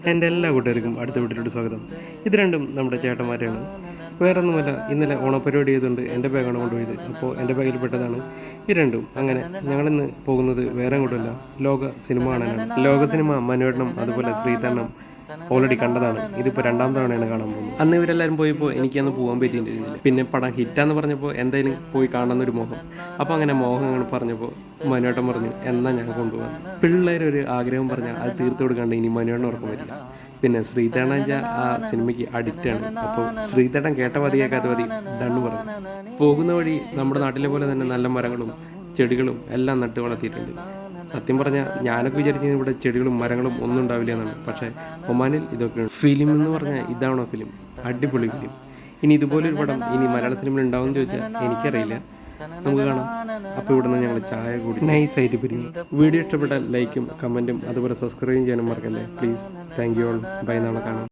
എൻ്റെ എല്ലാ കൂട്ടുകാർക്കും അടുത്ത വീട്ടിലോട്ട് സ്വാഗതം. ഇത് രണ്ടും നമ്മുടെ ചേട്ടന്മാരാണ്. വേറെ ഒന്നുമല്ല, ഇന്നലെ ഓണപ്പരിപാടി ചെയ്തുകൊണ്ട് എൻ്റെ ബാഗാണ് കൊണ്ടുപോയത്. അപ്പോൾ എൻ്റെ ബാഗിൽ പെട്ടതാണ് ഈ രണ്ടും. അങ്ങനെ ഞങ്ങളിന്ന് പോകുന്നത് വേറെ കൂട്ടല്ല, ലോക സിനിമ കാണാനാണ്. ലോക സിനിമ മനുവേട്ടനും അതുപോലെ ശ്രീധരനും ഓൾറെഡി കണ്ടതാണ്. ഇതിപ്പോൾ രണ്ടാം തവണയാണ് കാണാൻ പോകുന്നത്. അന്ന് ഇവരെല്ലാവരും പോയപ്പോൾ എനിക്കന്ന് പോകാൻ പറ്റിയിരുന്നില്ല. പിന്നെ പടം ഹിറ്റാന്ന് പറഞ്ഞപ്പോൾ എന്തായാലും പോയി കാണുന്നൊരു മോഹം. അപ്പോൾ അങ്ങനെ മോഹം അങ്ങനെ പറഞ്ഞപ്പോൾ മനുവേട്ടൻ പറഞ്ഞു എന്നാൽ ഞാൻ കൊണ്ടുപോകാം. പിള്ളേരൊരു ആഗ്രഹം പറഞ്ഞാൽ അത് തീർത്തു കൊടുക്കാണ്ട് ഇനി മനുവേട്ടൻ ഉറക്കം പറ്റില്ല. പിന്നെ ശ്രീധരൻ ആ സിനിമയ്ക്ക് അഡിക്റ്റാണ്. അപ്പോൾ ശ്രീധരൻ കേട്ട മതി കേൾക്കാത്ത മതി ഡണ്ണ് പറഞ്ഞു. പോകുന്ന വഴി നമ്മുടെ നാട്ടിലെ പോലെ തന്നെ നല്ല മരങ്ങളും ചെടികളും എല്ലാം നട്ട് വളർത്തിയിട്ടുണ്ട്. സത്യം പറഞ്ഞാൽ ഞാനൊക്കെ വിചാരിച്ചത് ഇവിടെ ചെടികളും മരങ്ങളും ഒന്നും ഉണ്ടാവില്ല എന്നാണ്. പക്ഷേ ഒമാനിൽ ഇതൊക്കെ ഫിലിം എന്ന് പറഞ്ഞാൽ ഇതാണോ ഫിലിം? അടിപൊളി ഫിലിം. ഇനി ഇതുപോലൊരു പടം ഇനി മലയാള സിനിമയിൽ ഉണ്ടാവുമെന്ന് ചോദിച്ചാൽ എനിക്കറിയില്ല. നമുക്ക് കാണാം. അപ്പോൾ ഇവിടെ നിന്ന് ഞങ്ങൾ ചായ കൂടി നൈസായിട്ട് പിരിഞ്ഞു. വീഡിയോ ഇഷ്ടപ്പെട്ടാൽ ലൈക്കും കമൻറ്റും അതുപോലെ സബ്സ്ക്രൈബും ചെയ്യാനും മറക്കല്ലേ please. Thank you all. Bye. നാളെ കാണാം.